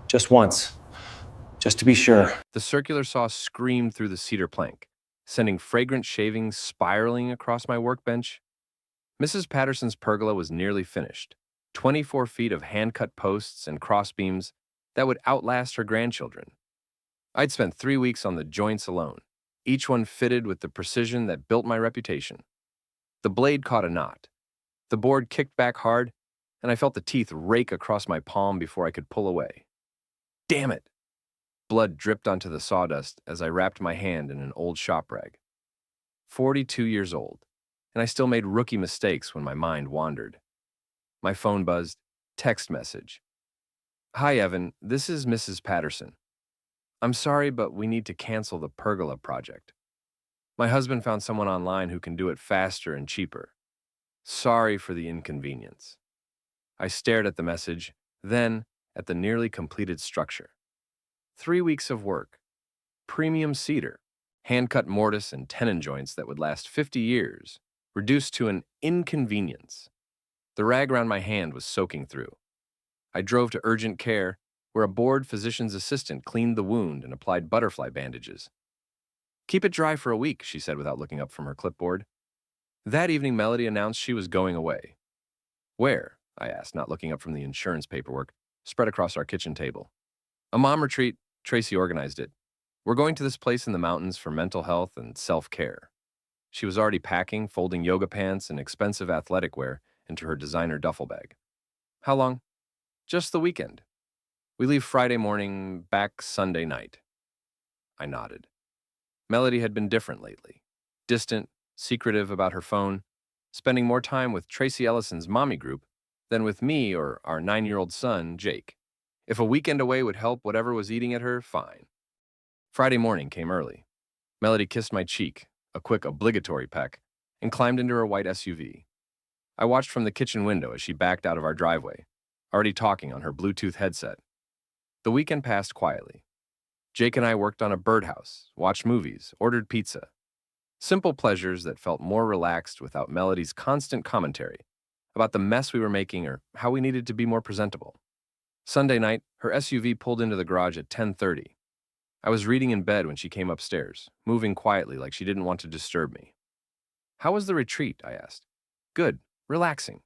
Just once. Just to be sure. The circular saw screamed through the cedar plank, sending fragrant shavings spiraling across my workbench. Mrs. Patterson's pergola was nearly finished, 24 feet of hand-cut posts and crossbeams that would outlast her grandchildren. I'd spent 3 weeks on the joints alone, each one fitted with the precision that built my reputation. The blade caught a knot. The board kicked back hard, and I felt the teeth rake across my palm before I could pull away. Damn it! Blood dripped onto the sawdust as I wrapped my hand in an old shop rag. 42 years old, and I still made rookie mistakes when my mind wandered. My phone buzzed. Text message. Hi, Evan. This is Mrs. Patterson. I'm sorry, but we need to cancel the pergola project. My husband found someone online who can do it faster and cheaper. Sorry for the inconvenience. I stared at the message, then at the nearly completed structure. 3 weeks of work. Premium cedar, hand-cut mortise and tenon joints that would last 50 years, reduced to an inconvenience. The rag around my hand was soaking through. I drove to urgent care, where a bored physician's assistant cleaned the wound and applied butterfly bandages. Keep it dry for a week, she said without looking up from her clipboard. That evening, Melody announced she was going away. Where? I asked, not looking up from the insurance paperwork spread across our kitchen table. A mom retreat. Tracy organized it. We're going to this place in the mountains for mental health and self-care. She was already packing, folding yoga pants and expensive athletic wear into her designer duffel bag. How long? Just the weekend. We leave Friday morning, back Sunday night. I nodded. Melody had been different lately. Distant, secretive about her phone, spending more time with Tracy Ellison's mommy group than with me or our 9-year-old son, Jake. If a weekend away would help whatever was eating at her, fine. Friday morning came early. Melody kissed my cheek, a quick obligatory peck, and climbed into her white SUV. I watched from the kitchen window as she backed out of our driveway, already talking on her Bluetooth headset. The weekend passed quietly. Jake and I worked on a birdhouse, watched movies, ordered pizza. Simple pleasures that felt more relaxed without Melody's constant commentary about the mess we were making or how we needed to be more presentable. Sunday night, her SUV pulled into the garage at 10:30. I was reading in bed when she came upstairs, moving quietly like she didn't want to disturb me. How was the retreat? I asked. Good, relaxing.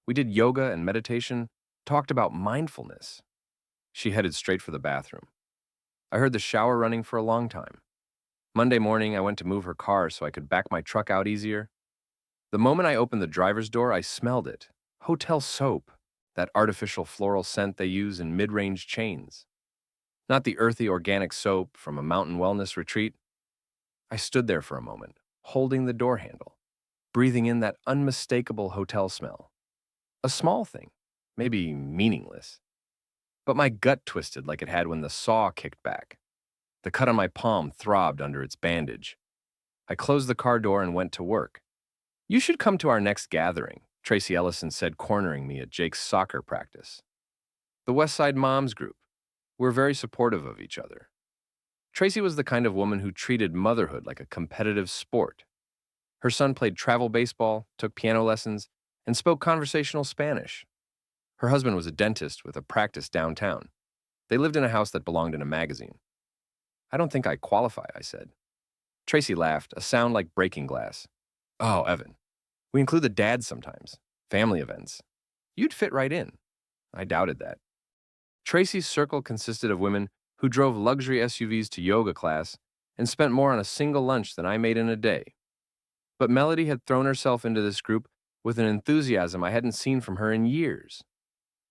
We did yoga and meditation, talked about mindfulness. She headed straight for the bathroom. I heard the shower running for a long time. Monday morning, I went to move her car so I could back my truck out easier. The moment I opened the driver's door, I smelled it. Hotel soap, that artificial floral scent they use in mid-range chains. Not the earthy organic soap from a mountain wellness retreat. I stood there for a moment, holding the door handle, breathing in that unmistakable hotel smell. A small thing, maybe meaningless. But my gut twisted like it had when the saw kicked back. The cut on my palm throbbed under its bandage. I closed the car door and went to work. You should come to our next gathering, Tracy Ellison said, cornering me at Jake's soccer practice. The West Side Moms group. We're very supportive of each other. Tracy was the kind of woman who treated motherhood like a competitive sport. Her son played travel baseball, took piano lessons, and spoke conversational Spanish. Her husband was a dentist with a practice downtown. They lived in a house that belonged in a magazine. I don't think I qualify, I said. Tracy laughed, a sound like breaking glass. Oh, Evan, we include the dads sometimes, family events. You'd fit right in. I doubted that. Tracy's circle consisted of women who drove luxury SUVs to yoga class and spent more on a single lunch than I made in a day. But Melody had thrown herself into this group with an enthusiasm I hadn't seen from her in years.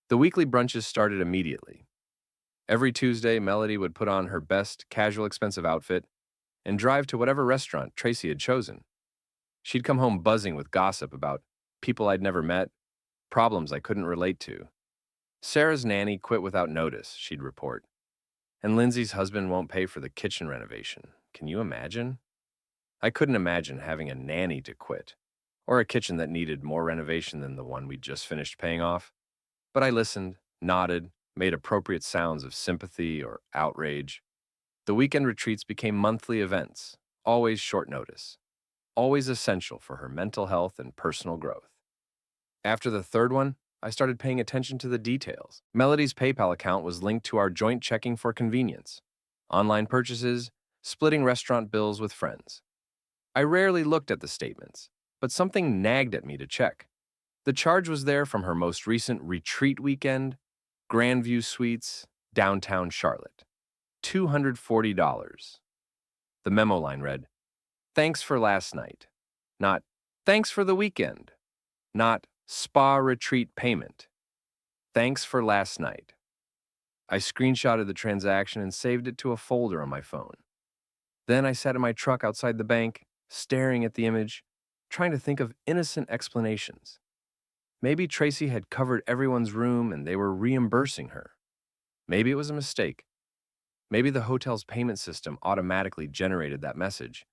The weekly brunches started immediately. Every Tuesday, Melody would put on her best, casual, expensive outfit and drive to whatever restaurant Tracy had chosen. She'd come home buzzing with gossip about people I'd never met, problems I couldn't relate to. Sarah's nanny quit without notice, she'd report. And Lindsay's husband won't pay for the kitchen renovation. Can you imagine? I couldn't imagine having a nanny to quit, or a kitchen that needed more renovation than the one we'd just finished paying off. But I listened, nodded, made appropriate sounds of sympathy or outrage. The weekend retreats became monthly events, always short notice, always essential for her mental health and personal growth. After the third one, I started paying attention to the details. Melody's PayPal account was linked to our joint checking for convenience. Online purchases, splitting restaurant bills with friends. I rarely looked at the statements, but something nagged at me to check. The charge was there from her most recent retreat weekend, Grandview Suites, downtown Charlotte. $240. The memo line read, "Thanks for last night." Not, "Thanks for the weekend." Not, "Spa retreat payment." "Thanks for last night." I screenshotted the transaction and saved it to a folder on my phone. Then I sat in my truck outside the bank, staring at the image, trying to think of innocent explanations. Maybe Tracy had covered everyone's room and they were reimbursing her. Maybe it was a mistake. Maybe the hotel's payment system automatically generated that message.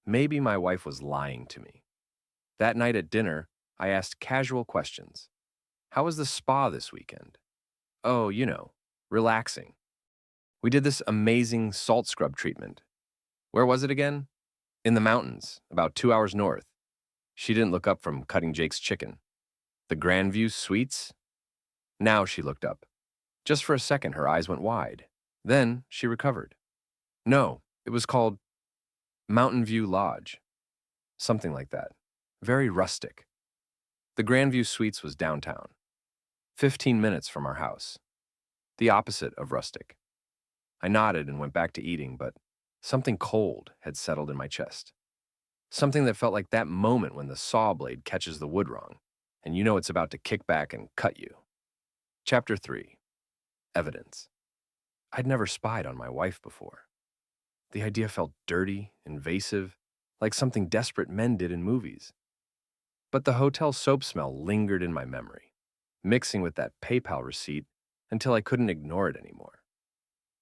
Maybe my wife was lying to me. That night at dinner, I asked casual questions. "How was the spa this weekend?" "Oh, relaxing. We did this amazing salt scrub treatment." "Where was it again?" "In the mountains, about 2 hours north." She didn't look up from cutting Jake's chicken. "The Grandview Suites?" Now she looked up. Just for a second, her eyes went wide. Then she recovered. "No, it was called Mountain View Lodge." Something like that. Very rustic. The Grandview Suites was downtown, 15 minutes from our house. The opposite of rustic. I nodded and went back to eating, but something cold had settled in my chest. Something that felt like that moment when the saw blade catches the wood wrong, and you know it's about to kick back and cut you. Chapter 3. Evidence. I'd never spied on my wife before. The idea felt dirty, invasive, like something desperate men did in movies. But the hotel soap smell lingered in my memory, mixing with that PayPal receipt until I couldn't ignore it anymore.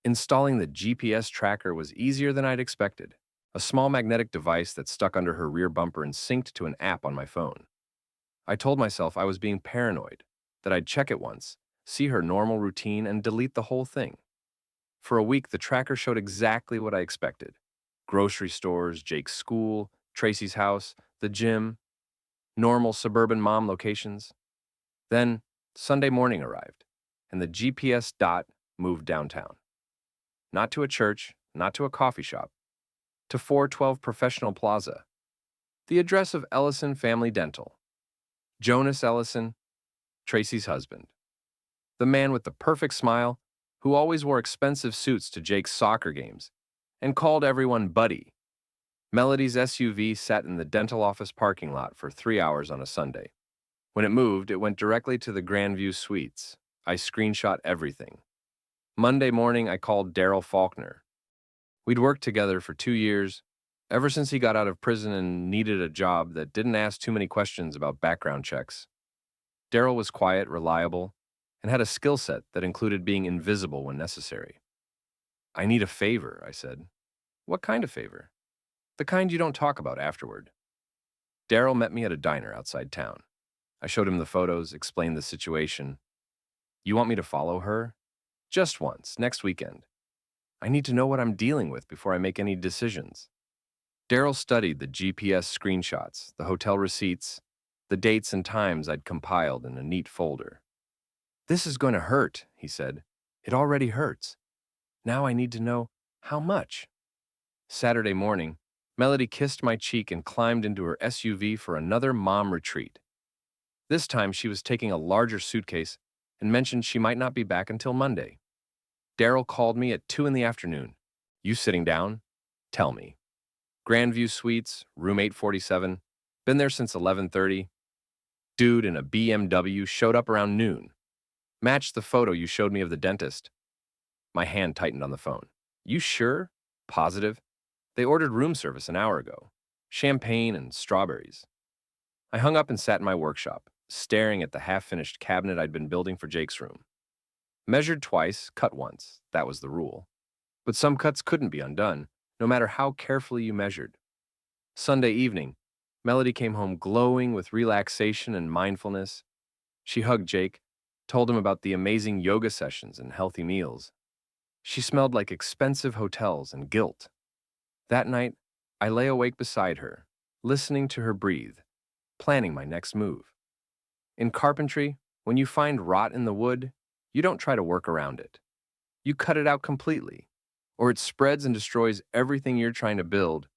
Installing the GPS tracker was easier than I'd expected, a small magnetic device that stuck under her rear bumper and synced to an app on my phone. I told myself I was being paranoid, that I'd check it once, see her normal routine, and delete the whole thing. For a week, the tracker showed exactly what I expected. Grocery stores, Jake's school, Tracy's house, the gym, normal suburban mom locations. Then, Sunday morning arrived, and the GPS dot moved downtown. Not to a church, not to a coffee shop, to 412 Professional Plaza, the address of Ellison Family Dental. Jonas Ellison, Tracy's husband. The man with the perfect smile, who always wore expensive suits to Jake's soccer games and called everyone buddy. Melody's SUV sat in the dental office parking lot for 3 hours on a Sunday. When it moved, it went directly to the Grandview Suites. I screenshot everything. Monday morning, I called Daryl Faulkner. We'd worked together for 2 years, ever since he got out of prison and needed a job that didn't ask too many questions about background checks. Daryl was quiet, reliable, and had a skill set that included being invisible when necessary. "I need a favor," I said. "What kind of favor?" "The kind you don't talk about afterward." Daryl met me at a diner outside town. I showed him the photos, explained the situation. "You want me to follow her?" "Just once, next weekend. I need to know what I'm dealing with before I make any decisions." Daryl studied the GPS screenshots, the hotel receipts, the dates and times I'd compiled in a neat folder. "This is going to hurt," he said. "It already hurts. Now I need to know how much." Saturday morning, Melody kissed my cheek and climbed into her SUV for another mom retreat. This time she was taking a larger suitcase and mentioned she might not be back until Monday. Daryl called me at 2 in the afternoon. "You sitting down? Tell me." Grandview Suites, room 847. Been there since 11:30. Dude in a BMW showed up around noon. Matched the photo you showed me of the dentist. My hand tightened on the phone. "You sure? Positive? They ordered room service an hour ago. Champagne and strawberries." I hung up and sat in my workshop, staring at the half-finished cabinet I'd been building for Jake's room. Measured twice, cut once. That was the rule. But some cuts couldn't be undone, no matter how carefully you measured. Sunday evening, Melody came home glowing with relaxation and mindfulness. She hugged Jake, told him about the amazing yoga sessions and healthy meals. She smelled like expensive hotels and guilt. That night, I lay awake beside her, listening to her breathe, planning my next move. In carpentry, When you find rot in the wood, you don't try to work around it. You cut it out completely, or it spreads and destroys everything you're trying to build.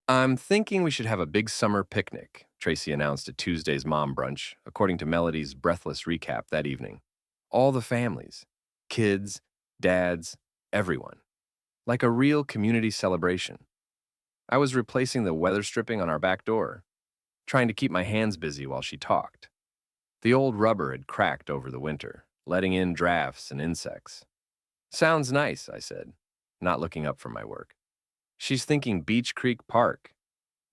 I'm thinking we should have a big summer picnic, Tracy announced at Tuesday's mom brunch, according to Melody's breathless recap that evening. All the families, kids, dads, everyone. Like a real community celebration. I was replacing the weather stripping on our back door, trying to keep my hands busy while she talked. The old rubber had cracked over the winter, letting in drafts and insects. Sounds nice, I said, not looking up from my work. She's thinking Beach Creek Park.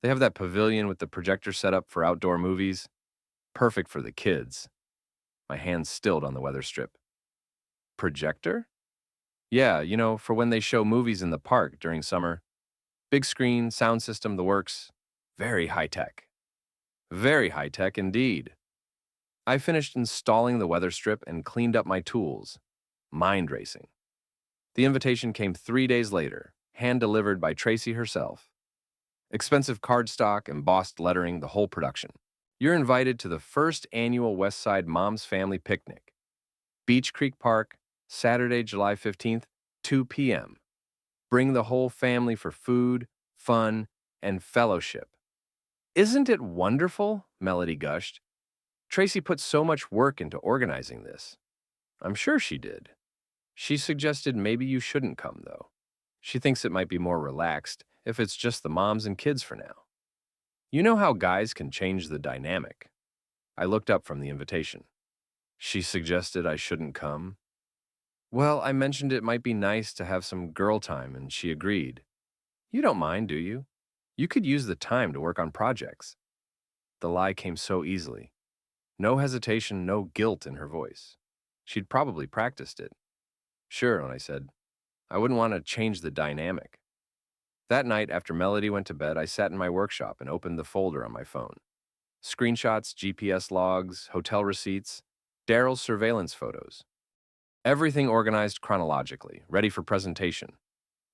They have that pavilion with the projector set up for outdoor movies. Perfect for the kids. My hands stilled on the weather strip. Projector? Yeah, for when they show movies in the park during summer. Big screen, sound system, the works. Very high-tech. Very high-tech indeed. I finished installing the weather strip and cleaned up my tools. Mind racing. The invitation came 3 days later, hand-delivered by Tracy herself. Expensive cardstock, embossed lettering, the whole production. You're invited to the first annual Westside Moms Family Picnic. Beach Creek Park, Saturday, July 15th, 2 p.m. Bring the whole family for food, fun, and fellowship. Isn't it wonderful? Melody gushed. Tracy put so much work into organizing this. I'm sure she did. She suggested maybe you shouldn't come, though. She thinks it might be more relaxed if it's just the moms and kids for now. You know how guys can change the dynamic. I looked up from the invitation. She suggested I shouldn't come. Well, I mentioned it might be nice to have some girl time, and she agreed. You don't mind, do you? You could use the time to work on projects. The lie came so easily. No hesitation, no guilt in her voice. She'd probably practiced it. Sure, I said. I wouldn't want to change the dynamic. That night, after Melody went to bed, I sat in my workshop and opened the folder on my phone. Screenshots, GPS logs, hotel receipts, Daryl's surveillance photos. Everything organized chronologically, ready for presentation.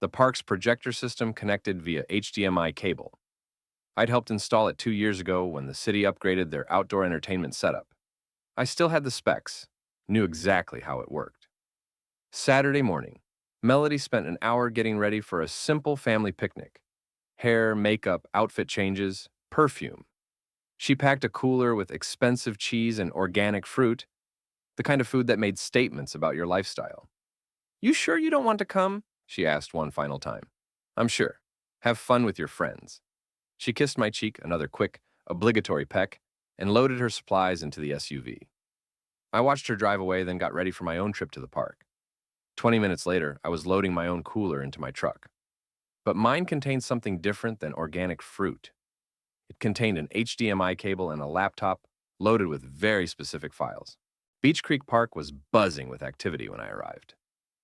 The park's projector system connected via HDMI cable. I'd helped install it 2 years ago when the city upgraded their outdoor entertainment setup. I still had the specs, knew exactly how it worked. Saturday morning, Melody spent an hour getting ready for a simple family picnic. Hair, makeup, outfit changes, perfume. She packed a cooler with expensive cheese and organic fruit, the kind of food that made statements about your lifestyle. You sure you don't want to come? She asked one final time. I'm sure. Have fun with your friends. She kissed my cheek, another quick, obligatory peck, and loaded her supplies into the SUV. I watched her drive away, then got ready for my own trip to the park. 20 minutes later, I was loading my own cooler into my truck. But mine contained something different than organic fruit. It contained an HDMI cable and a laptop loaded with very specific files. Beach Creek Park was buzzing with activity when I arrived.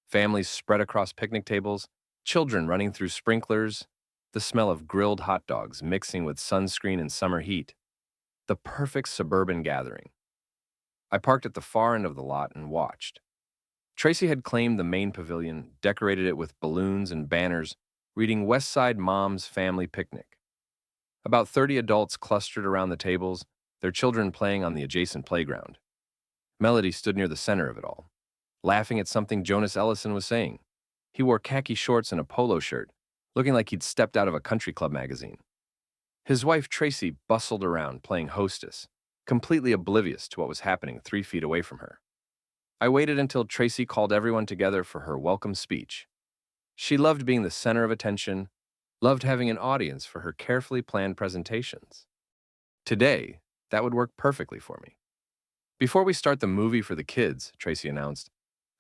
Families spread across picnic tables, children running through sprinklers, the smell of grilled hot dogs mixing with sunscreen and summer heat. The perfect suburban gathering. I parked at the far end of the lot and watched. Tracy had claimed the main pavilion, decorated it with balloons and banners, reading Westside Mom's Family Picnic. About 30 adults clustered around the tables, their children playing on the adjacent playground. Melody stood near the center of it all, laughing at something Jonas Ellison was saying. He wore khaki shorts and a polo shirt, looking like he'd stepped out of a country club magazine. His wife Tracy bustled around, playing hostess, completely oblivious to what was happening 3 feet away from her. I waited until Tracy called everyone together for her welcome speech. She loved being the center of attention, loved having an audience for her carefully planned presentations. Today, that would work perfectly for me. Before we start the movie for the kids, Tracy announced,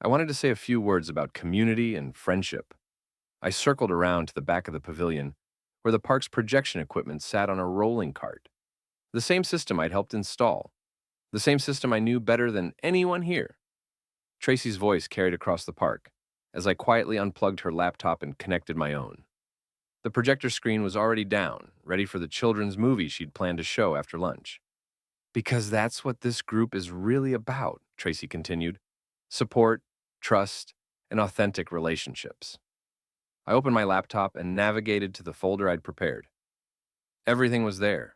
I wanted to say a few words about community and friendship. I circled around to the back of the pavilion, where the park's projection equipment sat on a rolling cart. The same system I'd helped install. The same system I knew better than anyone here. Tracy's voice carried across the park, as I quietly unplugged her laptop and connected my own. The projector screen was already down, ready for the children's movie she'd planned to show after lunch. Because that's what this group is really about, Tracy continued. Support, trust, and authentic relationships. I opened my laptop and navigated to the folder I'd prepared. Everything was there,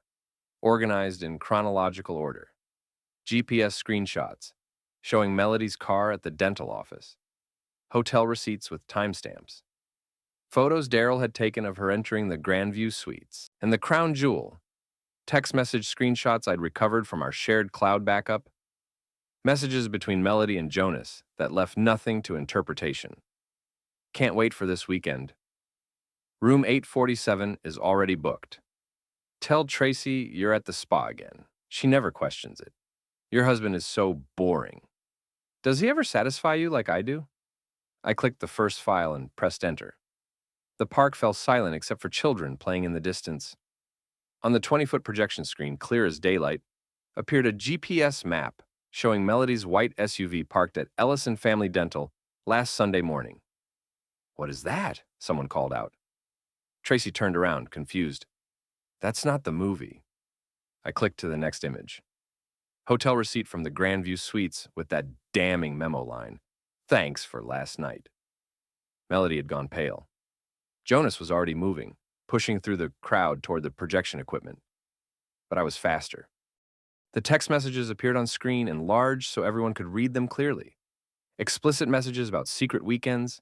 organized in chronological order. GPS screenshots showing Melody's car at the dental office, hotel receipts with timestamps, photos Daryl had taken of her entering the Grandview Suites, and the crown jewel, text message screenshots I'd recovered from our shared cloud backup, messages between Melody and Jonas that left nothing to interpretation. Can't wait for this weekend. Room 847 is already booked. Tell Tracy you're at the spa again. She never questions it. Your husband is so boring. Does he ever satisfy you like I do? I clicked the first file and pressed enter. The park fell silent except for children playing in the distance. On the 20-foot projection screen, clear as daylight, appeared a GPS map showing Melody's white SUV parked at Ellison Family Dental last Sunday morning. "What is that?" someone called out. Tracy turned around, confused. "That's not the movie." I clicked to the next image. Hotel receipt from the Grandview Suites with that damning memo line, "Thanks for last night." Melody had gone pale. Jonas was already moving, pushing through the crowd toward the projection equipment. But I was faster. The text messages appeared on screen in large so everyone could read them clearly. Explicit messages about secret weekends,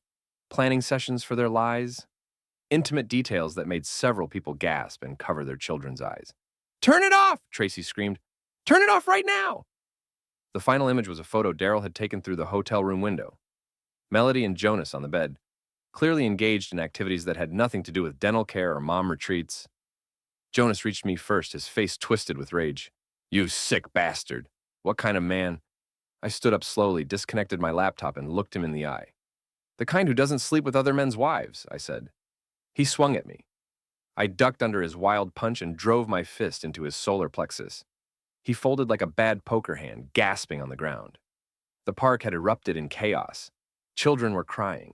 planning sessions for their lies, intimate details that made several people gasp and cover their children's eyes. "Turn it off!" Tracy screamed. "Turn it off right now!" The final image was a photo Daryl had taken through the hotel room window. Melody and Jonas on the bed, clearly engaged in activities that had nothing to do with dental care or mom retreats. Jonas reached me first, his face twisted with rage. "You sick bastard! What kind of man?" I stood up slowly, disconnected my laptop, and looked him in the eye. "The kind who doesn't sleep with other men's wives," I said. He swung at me. I ducked under his wild punch and drove my fist into his solar plexus. He folded like a bad poker hand, gasping on the ground. The park had erupted in chaos. Children were crying.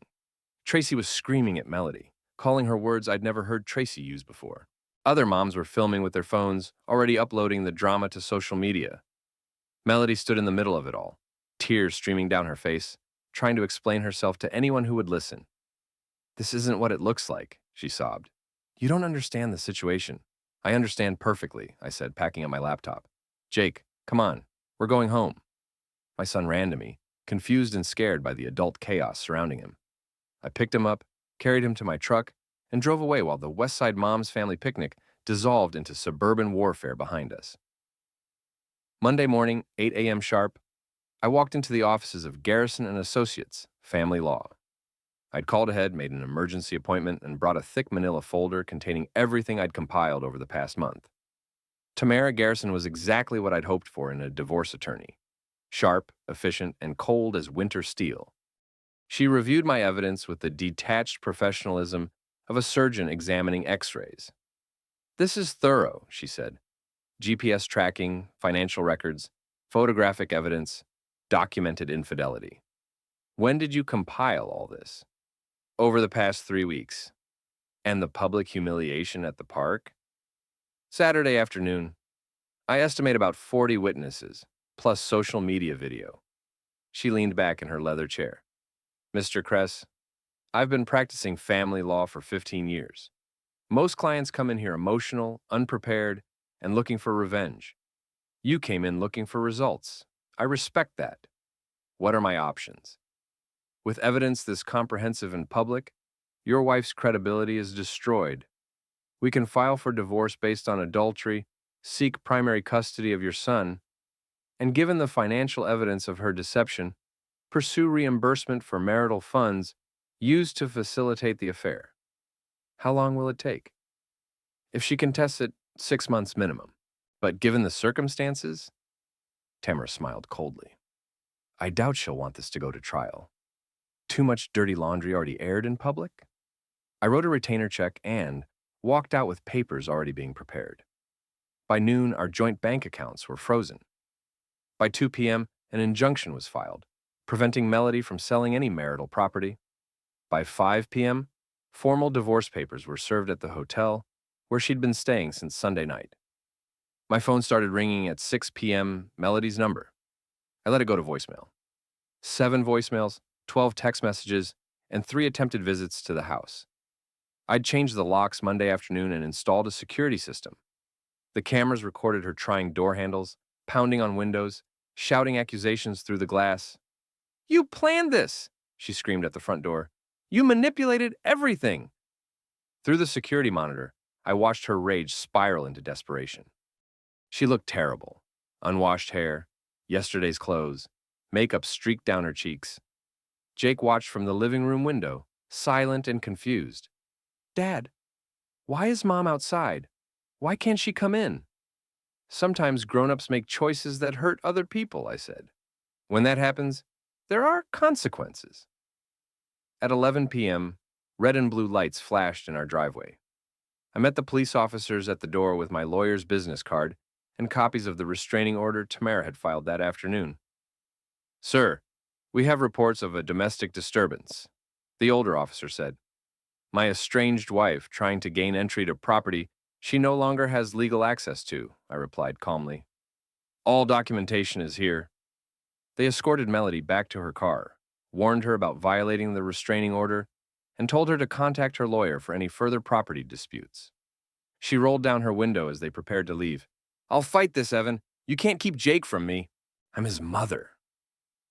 Tracy was screaming at Melody, calling her words I'd never heard Tracy use before. Other moms were filming with their phones, already uploading the drama to social media. Melody stood in the middle of it all, tears streaming down her face, trying to explain herself to anyone who would listen. "This isn't what it looks like," she sobbed. "You don't understand the situation." "I understand perfectly," I said, packing up my laptop. "Jake, come on, we're going home." My son ran to me, confused and scared by the adult chaos surrounding him. I picked him up, carried him to my truck, and drove away while the West Side Moms family picnic dissolved into suburban warfare behind us. Monday morning, 8 a.m. sharp, I walked into the offices of Garrison and Associates, Family Law. I'd called ahead, made an emergency appointment, and brought a thick manila folder containing everything I'd compiled over the past month. Tamara Garrison was exactly what I'd hoped for in a divorce attorney. Sharp, efficient, and cold as winter steel. She reviewed my evidence with the detached professionalism of a surgeon examining x-rays. "This is thorough," she said. "GPS tracking, financial records, photographic evidence, documented infidelity. When did you compile all this?" "Over the past 3 weeks." "And the public humiliation at the park?" "Saturday afternoon. I estimate about 40 witnesses, plus social media video." She leaned back in her leather chair. "Mr. Kress, I've been practicing family law for 15 years. Most clients come in here emotional, unprepared, and looking for revenge. You came in looking for results. I respect that. What are my options? With evidence this comprehensive and public, your wife's credibility is destroyed. We can file for divorce based on adultery, seek primary custody of your son, and given the financial evidence of her deception, pursue reimbursement for marital funds used to facilitate the affair. How long will it take? If she contests it, 6 months minimum. But given the circumstances?" Tamara smiled coldly. "I doubt she'll want this to go to trial. Too much dirty laundry already aired in public?" I wrote a retainer check and walked out with papers already being prepared. By noon, our joint bank accounts were frozen. By 2 p.m., an injunction was filed, preventing Melody from selling any marital property. By 5 p.m., formal divorce papers were served at the hotel where she'd been staying since Sunday night. My phone started ringing at 6 p.m., Melody's number. I let it go to voicemail. 7 voicemails, 12 text messages, and 3 attempted visits to the house. I'd changed the locks Monday afternoon and installed a security system. The cameras recorded her trying door handles, pounding on windows, shouting accusations through the glass. "You planned this!" she screamed at the front door. "You manipulated everything!" Through the security monitor, I watched her rage spiral into desperation. She looked terrible. Unwashed hair, yesterday's clothes, makeup streaked down her cheeks. Jake watched from the living room window, silent and confused. "Dad, why is Mom outside? Why can't she come in?" "Sometimes grown-ups make choices that hurt other people," I said. "When that happens, there are consequences." At 11 p.m., red and blue lights flashed in our driveway. I met the police officers at the door with my lawyer's business card and copies of the restraining order Tamara had filed that afternoon. "Sir, we have reports of a domestic disturbance," the older officer said. "My estranged wife trying to gain entry to property she no longer has legal access to," I replied calmly. "All documentation is here." They escorted Melody back to her car, warned her about violating the restraining order, and told her to contact her lawyer for any further property disputes. She rolled down her window as they prepared to leave. "I'll fight this, Evan. You can't keep Jake from me. I'm his mother."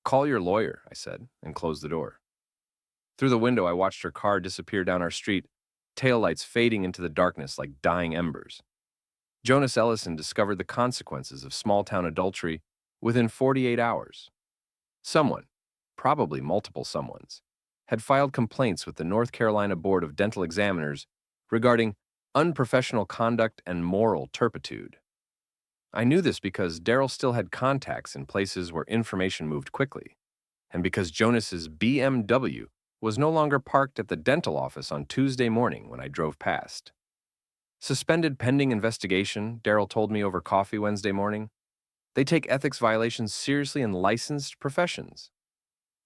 "Call your lawyer," I said, and closed the door. Through the window, I watched her car disappear down our street, taillights fading into the darkness like dying embers. Jonas Ellison discovered the consequences of small-town adultery within 48 hours. Someone, probably multiple someones, had filed complaints with the North Carolina Board of Dental Examiners regarding unprofessional conduct and moral turpitude. I knew this because Daryl still had contacts in places where information moved quickly, and because Jonas's BMW was no longer parked at the dental office on Tuesday morning when I drove past. "Suspended pending investigation," Daryl told me over coffee Wednesday morning. "They take ethics violations seriously in licensed professions."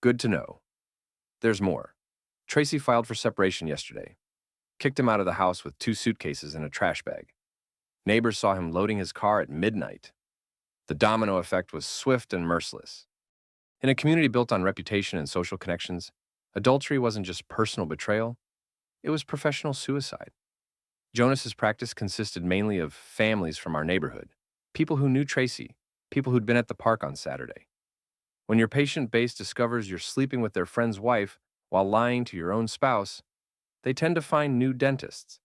Good to know. There's more. Tracy filed for separation yesterday. Kicked him out of the house with 2 suitcases and a trash bag. Neighbors saw him loading his car at midnight. The domino effect was swift and merciless. In a community built on reputation and social connections, adultery wasn't just personal betrayal, it was professional suicide. Jonas's practice consisted mainly of families from our neighborhood, people who knew Tracy, people who'd been at the park on Saturday. When your patient base discovers you're sleeping with their friend's wife while lying to your own spouse, they tend to find new dentists.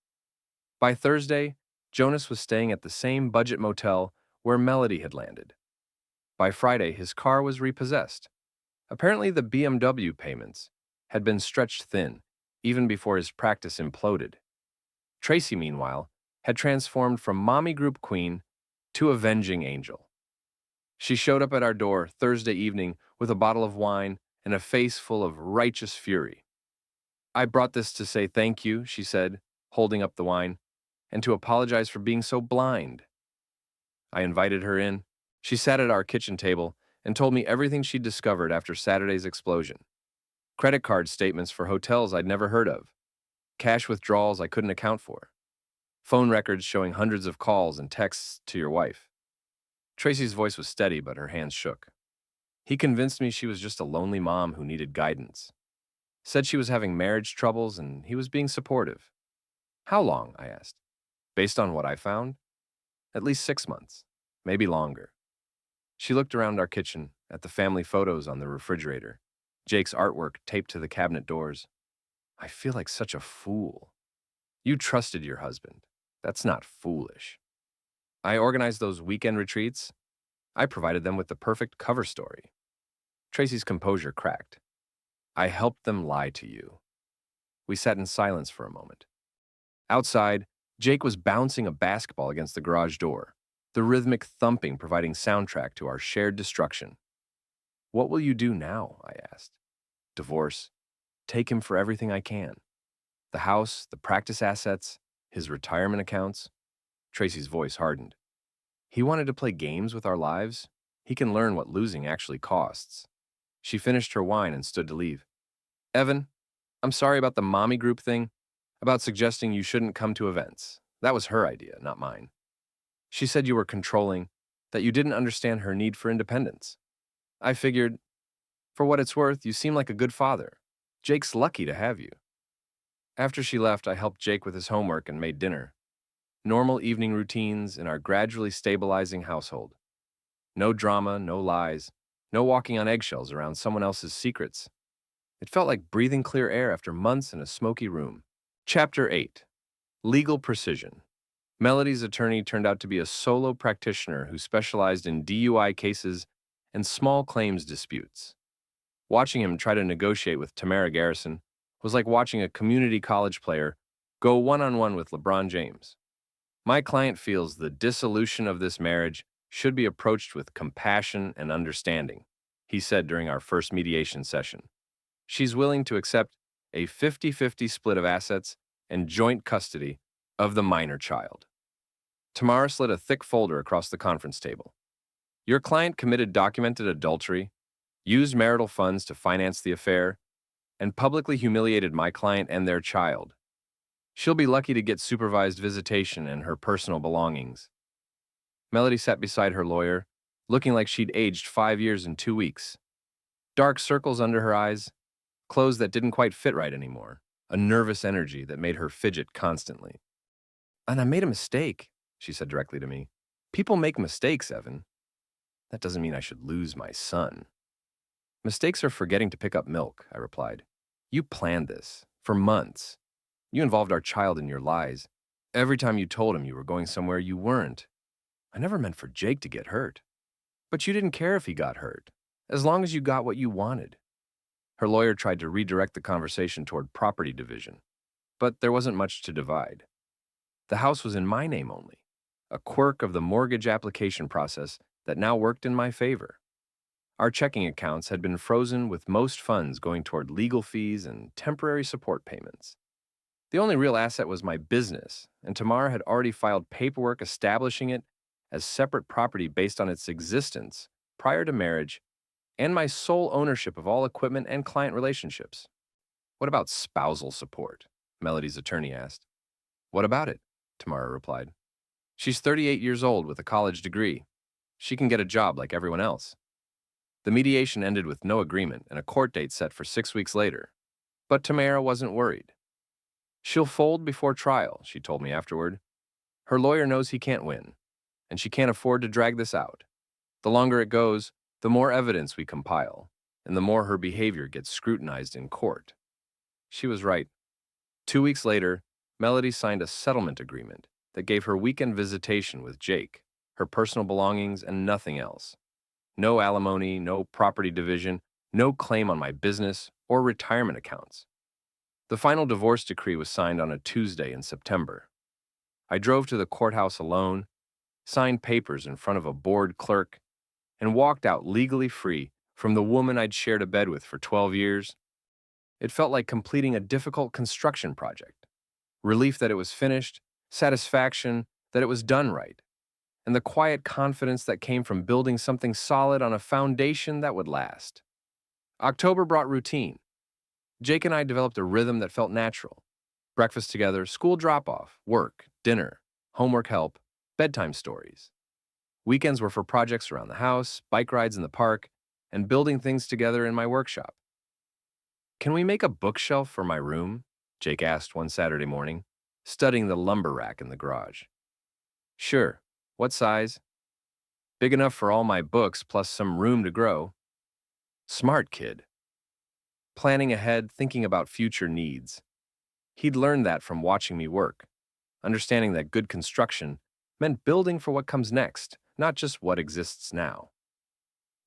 By Thursday, Jonas was staying at the same budget motel where Melody had landed. By Friday, his car was repossessed. Apparently, the BMW payments had been stretched thin, even before his practice imploded. Tracy, meanwhile, had transformed from mommy group queen to avenging angel. She showed up at our door Thursday evening with a bottle of wine and a face full of righteous fury. "I brought this to say thank you," she said, holding up the wine, "and to apologize for being so blind." I invited her in. She sat at our kitchen table and told me everything she'd discovered after Saturday's explosion. Credit card statements for hotels I'd never heard of. Cash withdrawals I couldn't account for. Phone records showing hundreds of calls and texts to your wife. Tracy's voice was steady, but her hands shook. He convinced me she was just a lonely mom who needed guidance. Said she was having marriage troubles and he was being supportive. "How long?" I asked. "Based on what I found? At least 6 months, maybe longer." She looked around our kitchen at the family photos on the refrigerator, Jake's artwork taped to the cabinet doors. "I feel like such a fool." "You trusted your husband. That's not foolish." "I organized those weekend retreats. I provided them with the perfect cover story." Tracy's composure cracked. "I helped them lie to you." We sat in silence for a moment. Outside, Jake was bouncing a basketball against the garage door, the rhythmic thumping providing soundtrack to our shared destruction. "What will you do now?" I asked. "Divorce. Take him for everything I can. The house, the practice assets, his retirement accounts." Tracy's voice hardened. "He wanted to play games with our lives. He can learn what losing actually costs." She finished her wine and stood to leave. "Evan, I'm sorry about the mommy group thing, about suggesting you shouldn't come to events. That was her idea, not mine. She said you were controlling, that you didn't understand her need for independence. I figured, for what it's worth, you seem like a good father. Jake's lucky to have you." After she left, I helped Jake with his homework and made dinner. Normal evening routines in our gradually stabilizing household. No drama, no lies, no walking on eggshells around someone else's secrets. It felt like breathing clear air after months in a smoky room. Chapter 8. Legal Precision. Melody's attorney turned out to be a solo practitioner who specialized in DUI cases and small claims disputes. Watching him try to negotiate with Tamara Garrison was like watching a community college player go one-on-one with LeBron James. My client feels the dissolution of this marriage should be approached with compassion and understanding, he said during our first mediation session. She's willing to accept a 50-50 split of assets and joint custody of the minor child. Tamara slid a thick folder across the conference table. Your client committed documented adultery, used marital funds to finance the affair, and publicly humiliated my client and their child. She'll be lucky to get supervised visitation and her personal belongings. Melody sat beside her lawyer, looking like she'd aged 5 years in 2 weeks. Dark circles under her eyes, clothes that didn't quite fit right anymore, a nervous energy that made her fidget constantly. And I made a mistake, she said directly to me. People make mistakes, Evan. That doesn't mean I should lose my son. Mistakes are forgetting to pick up milk, I replied. You planned this for months. You involved our child in your lies. Every time you told him you were going somewhere you weren't. I never meant for Jake to get hurt. But you didn't care if he got hurt, as long as you got what you wanted. Her lawyer tried to redirect the conversation toward property division, but there wasn't much to divide. The house was in my name only, a quirk of the mortgage application process that now worked in my favor. Our checking accounts had been frozen with most funds going toward legal fees and temporary support payments. The only real asset was my business, and Tamara had already filed paperwork establishing it as separate property based on its existence prior to marriage and my sole ownership of all equipment and client relationships. What about spousal support? Melody's attorney asked. What about it? Tamara replied. She's 38 years old with a college degree. She can get a job like everyone else. The mediation ended with no agreement and a court date set for 6 weeks later. But Tamara wasn't worried. She'll fold before trial, she told me afterward. Her lawyer knows he can't win, and she can't afford to drag this out. The longer it goes, the more evidence we compile, and the more her behavior gets scrutinized in court. She was right. 2 weeks later, Melody signed a settlement agreement that gave her weekend visitation with Jake, her personal belongings, and nothing else. No alimony, no property division, no claim on my business or retirement accounts. The final divorce decree was signed on a Tuesday in September. I drove to the courthouse alone, signed papers in front of a bored clerk, and walked out legally free from the woman I'd shared a bed with for 12 years. It felt like completing a difficult construction project. Relief that it was finished, satisfaction that it was done right, and the quiet confidence that came from building something solid on a foundation that would last. October brought routine. Jake and I developed a rhythm that felt natural. Breakfast together, school drop-off, work, dinner, homework help, bedtime stories. Weekends were for projects around the house, bike rides in the park, and building things together in my workshop. Can we make a bookshelf for my room? Jake asked one Saturday morning, studying the lumber rack in the garage. Sure. What size? Big enough for all my books plus some room to grow. Smart kid. Planning ahead, thinking about future needs. He'd learned that from watching me work, understanding that good construction meant building for what comes next, not just what exists now.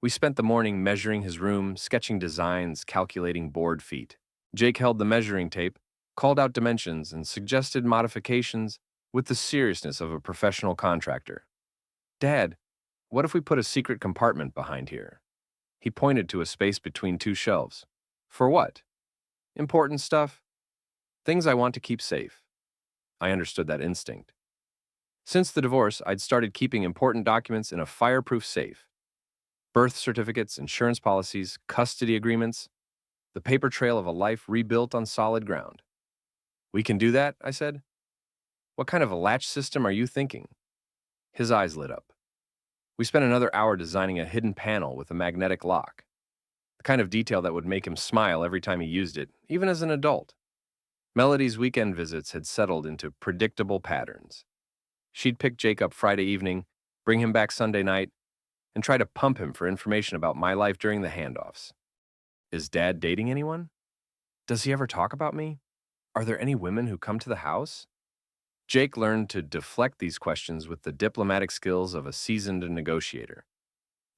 We spent the morning measuring his room, sketching designs, calculating board feet. Jake held the measuring tape, called out dimensions, and suggested modifications with the seriousness of a professional contractor. Dad, what if we put a secret compartment behind here? He pointed to a space between two shelves. For what? Important stuff? Things I want to keep safe. I understood that instinct. Since the divorce, I'd started keeping important documents in a fireproof safe. Birth certificates, insurance policies, custody agreements, the paper trail of a life rebuilt on solid ground. We can do that, I said. What kind of a latch system are you thinking? His eyes lit up. We spent another hour designing a hidden panel with a magnetic lock, the kind of detail that would make him smile every time he used it, even as an adult. Melody's weekend visits had settled into predictable patterns. She'd pick Jake up Friday evening, bring him back Sunday night, and try to pump him for information about my life during the handoffs. Is Dad dating anyone? Does he ever talk about me? Are there any women who come to the house? Jake learned to deflect these questions with the diplomatic skills of a seasoned negotiator.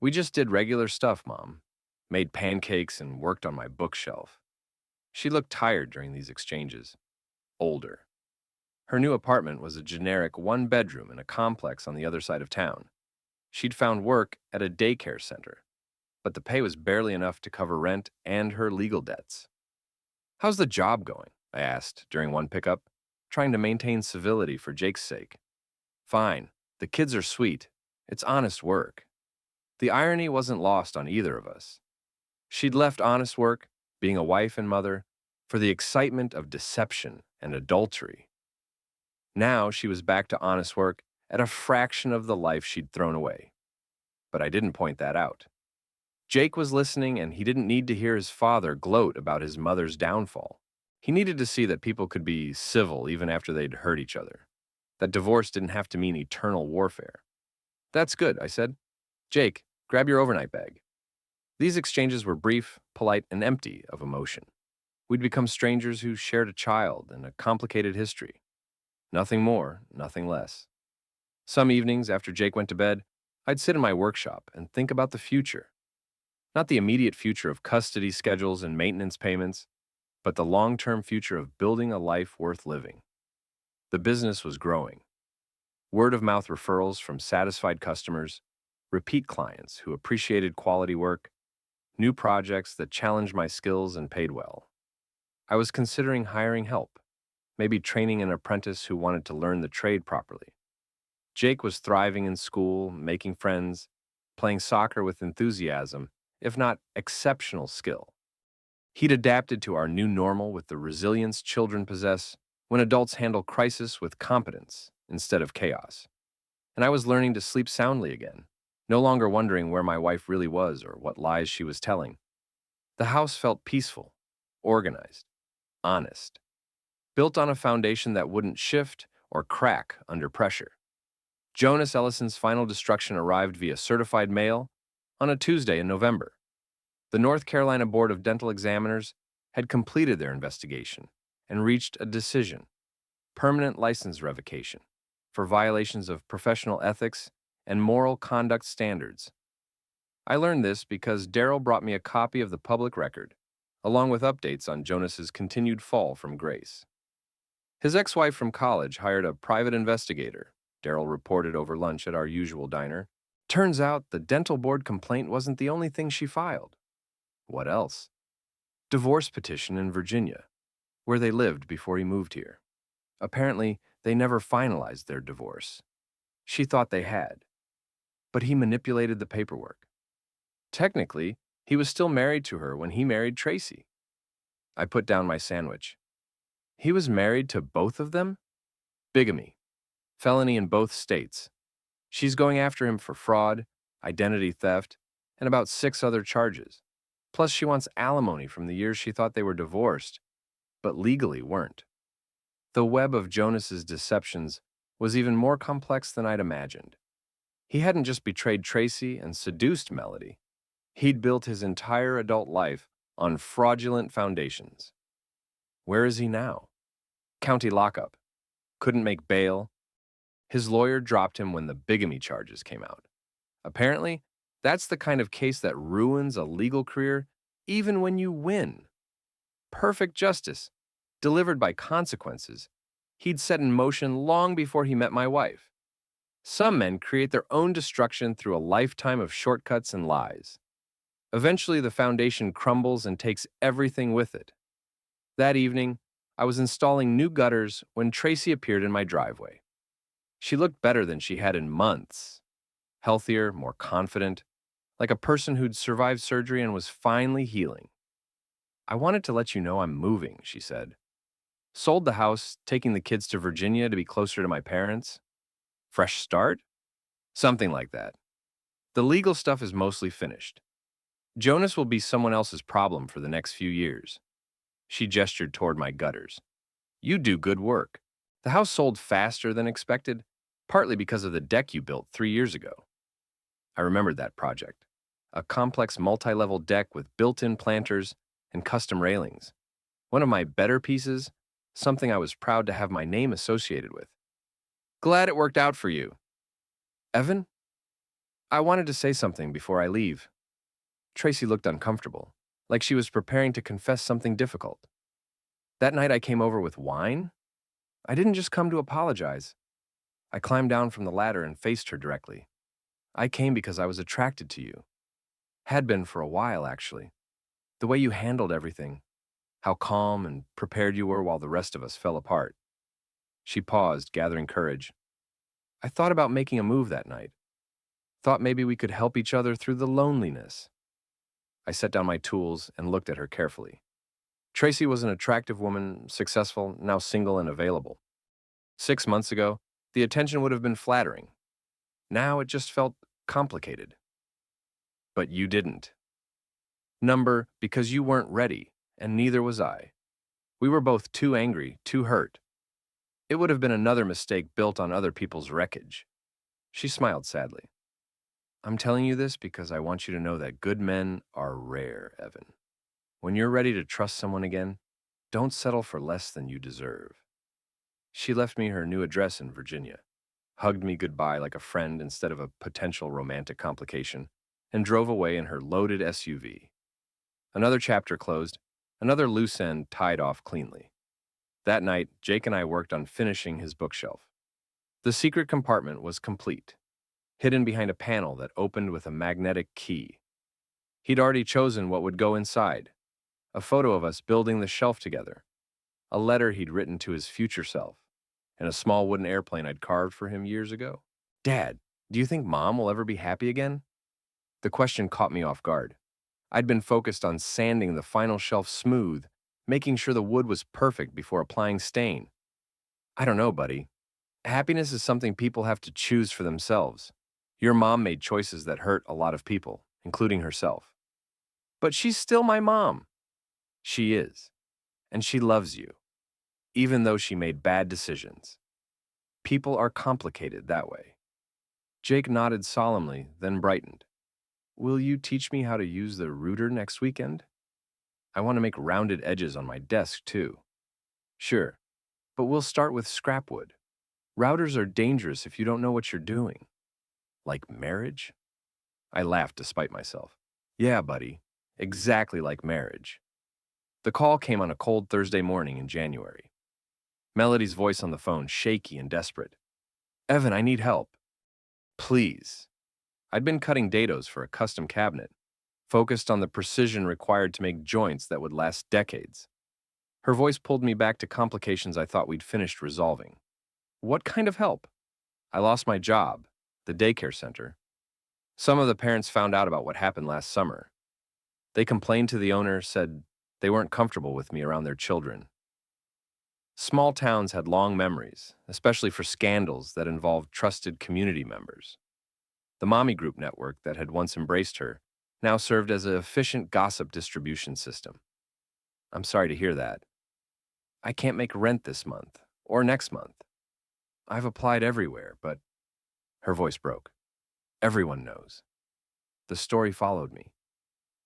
We just did regular stuff, Mom. Made pancakes and worked on my bookshelf. She looked tired during these exchanges. Older. Her new apartment was a generic one-bedroom in a complex on the other side of town. She'd found work at a daycare center, but the pay was barely enough to cover rent and her legal debts. How's the job going? I asked during one pickup, trying to maintain civility for Jake's sake. Fine. The kids are sweet. It's honest work. The irony wasn't lost on either of us. She'd left honest work, being a wife and mother, for the excitement of deception and adultery. Now she was back to honest work at a fraction of the life she'd thrown away. But I didn't point that out. Jake was listening, and he didn't need to hear his father gloat about his mother's downfall. He needed to see that people could be civil even after they'd hurt each other, that divorce didn't have to mean eternal warfare. That's good, I said. Jake, grab your overnight bag. These exchanges were brief, polite, and empty of emotion. We'd become strangers who shared a child and a complicated history. Nothing more, nothing less. Some evenings after Jake went to bed, I'd sit in my workshop and think about the future. Not the immediate future of custody schedules and maintenance payments, but the long-term future of building a life worth living. The business was growing. Word-of-mouth referrals from satisfied customers, repeat clients who appreciated quality work, new projects that challenged my skills and paid well. I was considering hiring help, maybe training an apprentice who wanted to learn the trade properly. Jake was thriving in school, making friends, playing soccer with enthusiasm, if not exceptional skill. He'd adapted to our new normal with the resilience children possess when adults handle crisis with competence instead of chaos. And I was learning to sleep soundly again, no longer wondering where my wife really was or what lies she was telling. The house felt peaceful, organized, honest, built on a foundation that wouldn't shift or crack under pressure. Jonas Ellison's final destruction arrived via certified mail on a Tuesday in November. The North Carolina Board of Dental Examiners had completed their investigation and reached a decision: permanent license revocation for violations of professional ethics and moral conduct standards. I learned this because Daryl brought me a copy of the public record, along with updates on Jonas's continued fall from grace. His ex-wife from college hired a private investigator, Daryl reported over lunch at our usual diner. Turns out the dental board complaint wasn't the only thing she filed. What else? Divorce petition in Virginia, where they lived before he moved here. Apparently, they never finalized their divorce. She thought they had. But he manipulated the paperwork. Technically, he was still married to her when he married Tracy. I put down my sandwich. He was married to both of them? Bigamy. Felony in both states. She's going after him for fraud, identity theft, and about 6 other charges. Plus, she wants alimony from the years she thought they were divorced, but legally weren't. The web of Jonas's deceptions was even more complex than I'd imagined. He hadn't just betrayed Tracy and seduced Melody. He'd built his entire adult life on fraudulent foundations. Where is he now? County lockup. Couldn't make bail. His lawyer dropped him when the bigamy charges came out. Apparently, that's the kind of case that ruins a legal career even when you win. Perfect justice, delivered by consequences, he'd set in motion long before he met my wife. Some men create their own destruction through a lifetime of shortcuts and lies. Eventually, the foundation crumbles and takes everything with it. That evening, I was installing new gutters when Tracy appeared in my driveway. She looked better than she had in months. Healthier, more confident, like a person who'd survived surgery and was finally healing. I wanted to let you know I'm moving, she said. Sold the house, taking the kids to Virginia to be closer to my parents. Fresh start? Something like that. The legal stuff is mostly finished. Jonas will be someone else's problem for the next few years. She gestured toward my gutters. You do good work. The house sold faster than expected, partly because of the deck you built 3 years ago. I remembered that project. A complex multi-level deck with built-in planters and custom railings. One of my better pieces, something I was proud to have my name associated with. Glad it worked out for you. Evan, I wanted to say something before I leave. Tracy looked uncomfortable, like she was preparing to confess something difficult. That night I came over with wine? I didn't just come to apologize. I climbed down from the ladder and faced her directly. I came because I was attracted to you. Had been for a while, actually. The way you handled everything, how calm and prepared you were while the rest of us fell apart. She paused, gathering courage. I thought about making a move that night. Thought maybe we could help each other through the loneliness. I set down my tools and looked at her carefully. Tracy was an attractive woman, successful, now single and available. 6 months ago, the attention would have been flattering. Now it just felt complicated. But you didn't. Number, because you weren't ready, and neither was I. We were both too angry, too hurt. It would have been another mistake built on other people's wreckage. She smiled sadly. I'm telling you this because I want you to know that good men are rare, Evan. When you're ready to trust someone again, don't settle for less than you deserve. She left me her new address in Virginia, hugged me goodbye like a friend instead of a potential romantic complication, and drove away in her loaded SUV. Another chapter closed, another loose end tied off cleanly. That night, Jake and I worked on finishing his bookshelf. The secret compartment was complete, hidden behind a panel that opened with a magnetic key. He'd already chosen what would go inside: a photo of us building the shelf together, a letter he'd written to his future self, and a small wooden airplane I'd carved for him years ago. Dad, do you think Mom will ever be happy again? The question caught me off guard. I'd been focused on sanding the final shelf smooth, making sure the wood was perfect before applying stain. I don't know, buddy. Happiness is something people have to choose for themselves. Your mom made choices that hurt a lot of people, including herself. But she's still my mom. She is. And she loves you, even though she made bad decisions. People are complicated that way. Jake nodded solemnly, then brightened. Will you teach me how to use the router next weekend? I want to make rounded edges on my desk, too. Sure, but we'll start with scrap wood. Routers are dangerous if you don't know what you're doing. Like marriage? I laughed despite myself. Yeah, buddy, exactly like marriage. The call came on a cold Thursday morning in January. Melody's voice on the phone, shaky and desperate. Evan, I need help. Please. I'd been cutting dados for a custom cabinet, focused on the precision required to make joints that would last decades. Her voice pulled me back to complications I thought we'd finished resolving. What kind of help? I lost my job, the daycare center. Some of the parents found out about what happened last summer. They complained to the owner, said they weren't comfortable with me around their children. Small towns had long memories, especially for scandals that involved trusted community members. The mommy group network that had once embraced her now served as an efficient gossip distribution system. I'm sorry to hear that. I can't make rent this month or next month. I've applied everywhere, but her voice broke. Everyone knows. The story followed me.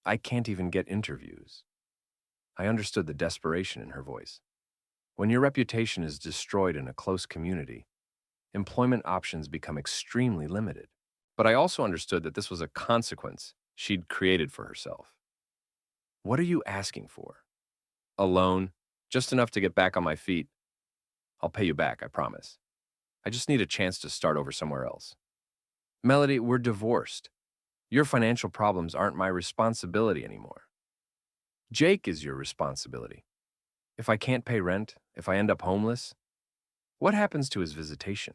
I can't even get interviews. I understood the desperation in her voice. When your reputation is destroyed in a close community, employment options become extremely limited. But I also understood that this was a consequence she'd created for herself. What are you asking for? A loan, just enough to get back on my feet. I'll pay you back, I promise. I just need a chance to start over somewhere else. Melody, we're divorced. Your financial problems aren't my responsibility anymore. Jake is your responsibility. If I can't pay rent, if I end up homeless, what happens to his visitation?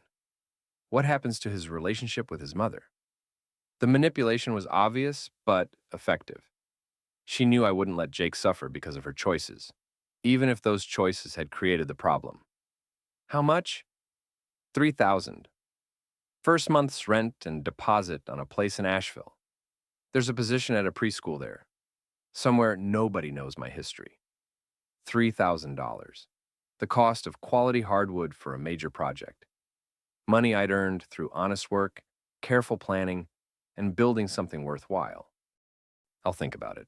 What happens to his relationship with his mother? The manipulation was obvious, but effective. She knew I wouldn't let Jake suffer because of her choices, even if those choices had created the problem. How much? $3,000. First month's rent and deposit on a place in Asheville. There's a position at a preschool there, somewhere nobody knows my history. $3,000. The cost of quality hardwood for a major project. Money I'd earned through honest work, careful planning, and building something worthwhile. I'll think about it.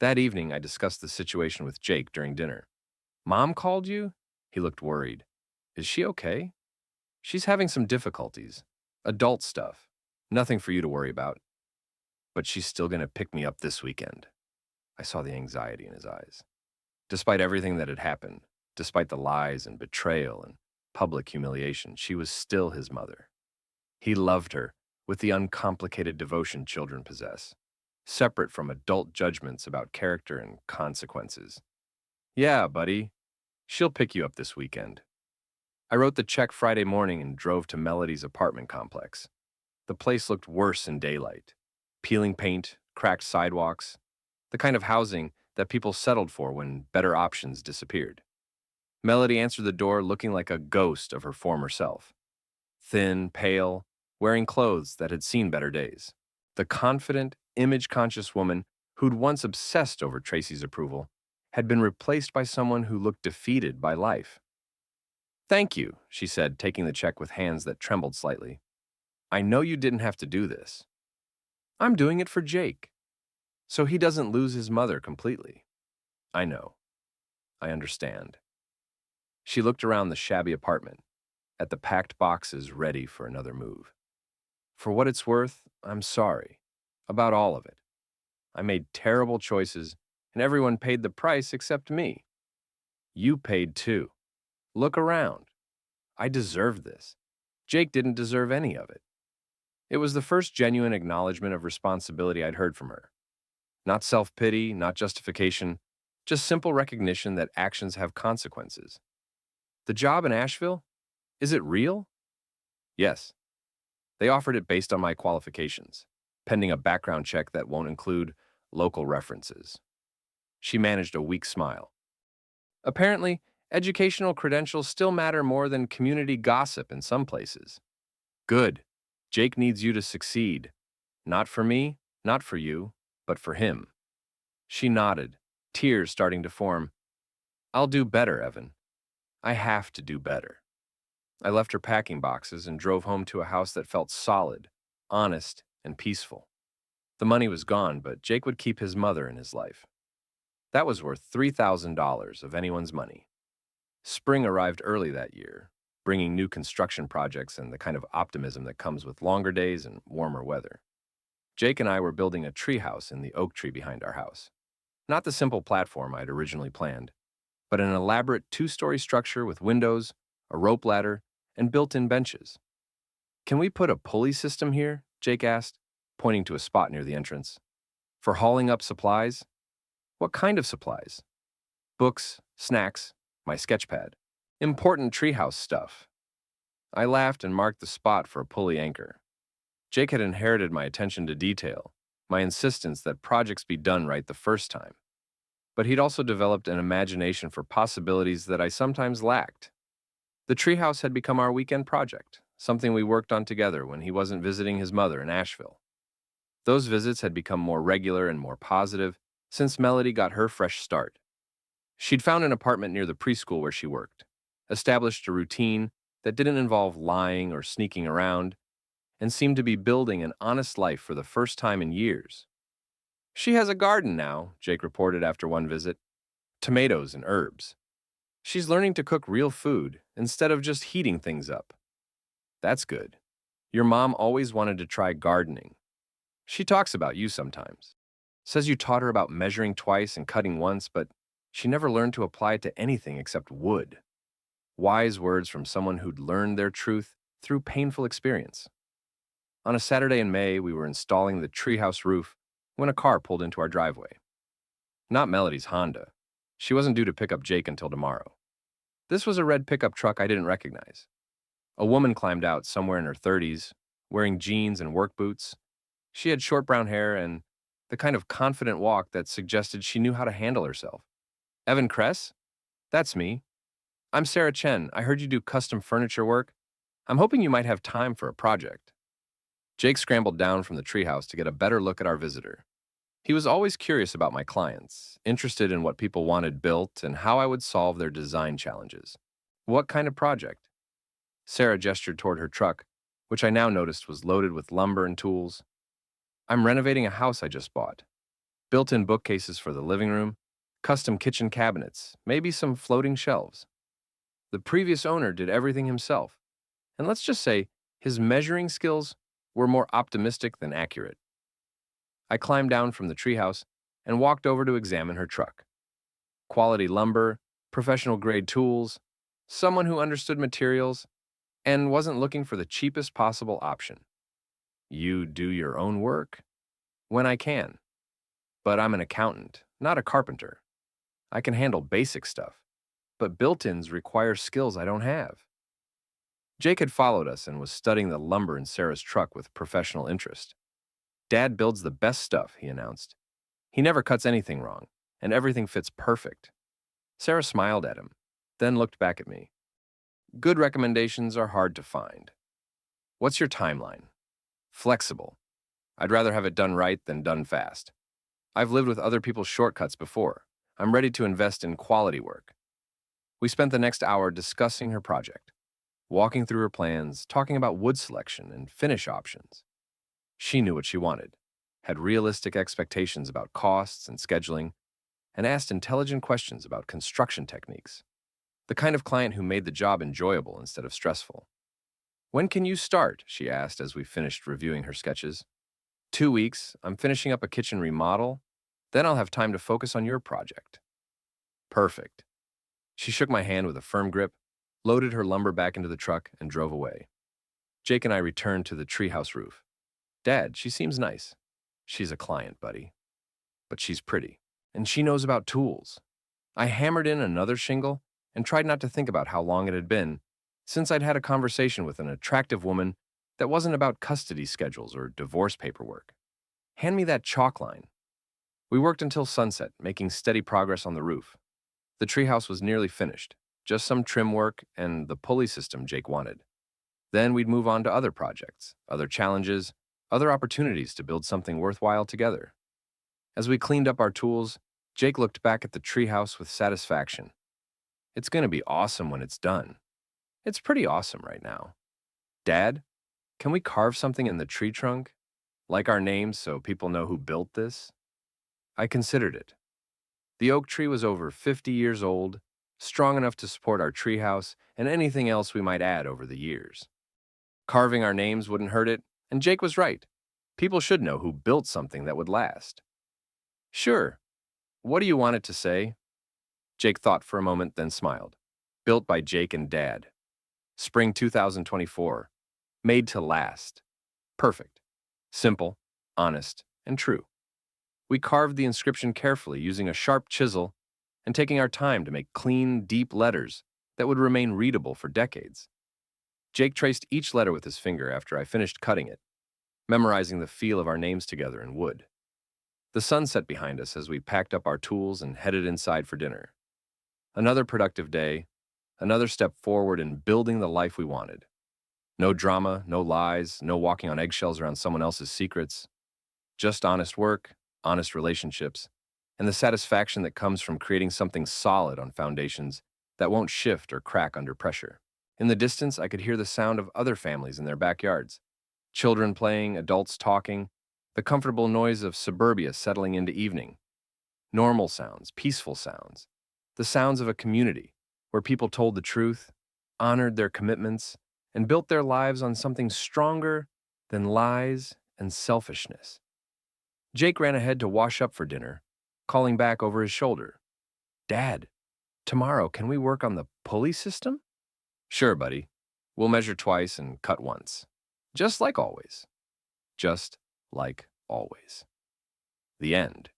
That evening, I discussed the situation with Jake during dinner. Mom called you? He looked worried. Is she okay? She's having some difficulties. Adult stuff. Nothing for you to worry about. But she's still going to pick me up this weekend. I saw the anxiety in his eyes. Despite everything that had happened, despite the lies and betrayal and public humiliation, she was still his mother. He loved her with the uncomplicated devotion children possess, separate from adult judgments about character and consequences. Yeah, buddy, she'll pick you up this weekend. I wrote the check Friday morning and drove to Melody's apartment complex. The place looked worse in daylight. Peeling paint, cracked sidewalks, the kind of housing that people settled for when better options disappeared. Melody answered the door looking like a ghost of her former self. Thin, pale, wearing clothes that had seen better days. The confident, image-conscious woman who'd once obsessed over Tracy's approval had been replaced by someone who looked defeated by life. Thank you, she said, taking the check with hands that trembled slightly. I know you didn't have to do this. I'm doing it for Jake, so he doesn't lose his mother completely. I know. I understand. She looked around the shabby apartment, at the packed boxes ready for another move. For what it's worth, I'm sorry. About all of it. I made terrible choices, and everyone paid the price except me. You paid too. Look around. I deserved this. Jake didn't deserve any of it. It was the first genuine acknowledgement of responsibility I'd heard from her. Not self-pity, not justification, just simple recognition that actions have consequences. The job in Asheville? Is it real? Yes. They offered it based on my qualifications, pending a background check that won't include local references. She managed a weak smile. Apparently, educational credentials still matter more than community gossip in some places. Good. Jake needs you to succeed. Not for me, not for you, but for him. She nodded, tears starting to form. I'll do better, Evan. I have to do better. I left her packing boxes and drove home to a house that felt solid, honest, and peaceful. The money was gone, but Jake would keep his mother in his life. That was worth $3,000 of anyone's money. Spring arrived early that year, bringing new construction projects and the kind of optimism that comes with longer days and warmer weather. Jake and I were building a treehouse in the oak tree behind our house. Not the simple platform I'd originally planned, but an elaborate two-story structure with windows, a rope ladder, and built-in benches. Can we put a pulley system here? Jake asked, pointing to a spot near the entrance. For hauling up supplies? What kind of supplies? Books, snacks, my sketch pad. Important treehouse stuff. I laughed and marked the spot for a pulley anchor. Jake had inherited my attention to detail, my insistence that projects be done right the first time. But he'd also developed an imagination for possibilities that I sometimes lacked. The treehouse had become our weekend project, something we worked on together when he wasn't visiting his mother in Asheville. Those visits had become more regular and more positive since Melody got her fresh start. She'd found an apartment near the preschool where she worked, established a routine that didn't involve lying or sneaking around, and seemed to be building an honest life for the first time in years. She has a garden now, Jake reported after one visit. Tomatoes and herbs. She's learning to cook real food instead of just heating things up. That's good. Your mom always wanted to try gardening. She talks about you sometimes. Says you taught her about measuring twice and cutting once, but she never learned to apply it to anything except wood. Wise words from someone who'd learned their truth through painful experience. On a Saturday in May, we were installing the treehouse roof when a car pulled into our driveway. Not Melody's Honda. She wasn't due to pick up Jake until tomorrow. This was a red pickup truck I didn't recognize. A woman climbed out somewhere in her 30s, wearing jeans and work boots. She had short brown hair and the kind of confident walk that suggested she knew how to handle herself. Evan Kress? That's me. I'm Sarah Chen. I heard you do custom furniture work. I'm hoping you might have time for a project. Jake scrambled down from the treehouse to get a better look at our visitor. He was always curious about my clients, interested in what people wanted built and how I would solve their design challenges. What kind of project? Sarah gestured toward her truck, which I now noticed was loaded with lumber and tools. I'm renovating a house I just bought. Built-in bookcases for the living room, custom kitchen cabinets, maybe some floating shelves. The previous owner did everything himself, and let's just say his measuring skills were more optimistic than accurate. I climbed down from the treehouse and walked over to examine her truck. Quality lumber, professional-grade tools, someone who understood materials, and wasn't looking for the cheapest possible option. You do your own work? When I can. But I'm an accountant, not a carpenter. I can handle basic stuff, but built-ins require skills I don't have. Jake had followed us and was studying the lumber in Sarah's truck with professional interest. Dad builds the best stuff, he announced. He never cuts anything wrong, and everything fits perfect. Sarah smiled at him, then looked back at me. Good recommendations are hard to find. What's your timeline? Flexible. I'd rather have it done right than done fast. I've lived with other people's shortcuts before. I'm ready to invest in quality work. We spent the next hour discussing her project, walking through her plans, talking about wood selection and finish options. She knew what she wanted, had realistic expectations about costs and scheduling, and asked intelligent questions about construction techniques. The kind of client who made the job enjoyable instead of stressful. When can you start? She asked as we finished reviewing her sketches. 2 weeks, I'm finishing up a kitchen remodel. Then I'll have time to focus on your project. Perfect. She shook my hand with a firm grip, loaded her lumber back into the truck, and drove away. Jake and I returned to the treehouse roof. Dad, she seems nice. She's a client, buddy. But she's pretty, and she knows about tools. I hammered in another shingle and tried not to think about how long it had been since I'd had a conversation with an attractive woman that wasn't about custody schedules or divorce paperwork. Hand me that chalk line. We worked until sunset, making steady progress on the roof. The treehouse was nearly finished, just some trim work and the pulley system Jake wanted. Then we'd move on to other projects, other challenges, other opportunities to build something worthwhile together. As we cleaned up our tools, Jake looked back at the treehouse with satisfaction. It's going to be awesome when it's done. It's pretty awesome right now. Dad, can we carve something in the tree trunk? Like our names so people know who built this? I considered it. The oak tree was over 50 years old, strong enough to support our treehouse and anything else we might add over the years. Carving our names wouldn't hurt it, and Jake was right. People should know who built something that would last. Sure. What do you want it to say? Jake thought for a moment, then smiled. Built by Jake and Dad. Spring 2024. Made to last. Perfect. Simple, honest, and true. We carved the inscription carefully using a sharp chisel and taking our time to make clean, deep letters that would remain readable for decades. Jake traced each letter with his finger after I finished cutting it, memorizing the feel of our names together in wood. The sun set behind us as we packed up our tools and headed inside for dinner. Another productive day, another step forward in building the life we wanted. No drama, no lies, no walking on eggshells around someone else's secrets. Just honest work, honest relationships, and the satisfaction that comes from creating something solid on foundations that won't shift or crack under pressure. In the distance, I could hear the sound of other families in their backyards. Children playing, adults talking, the comfortable noise of suburbia settling into evening. Normal sounds, peaceful sounds. The sounds of a community where people told the truth, honored their commitments, and built their lives on something stronger than lies and selfishness. Jake ran ahead to wash up for dinner, calling back over his shoulder. Dad, tomorrow can we work on the pulley system? Sure, buddy. We'll measure twice and cut once. Just like always. Just like always. The end.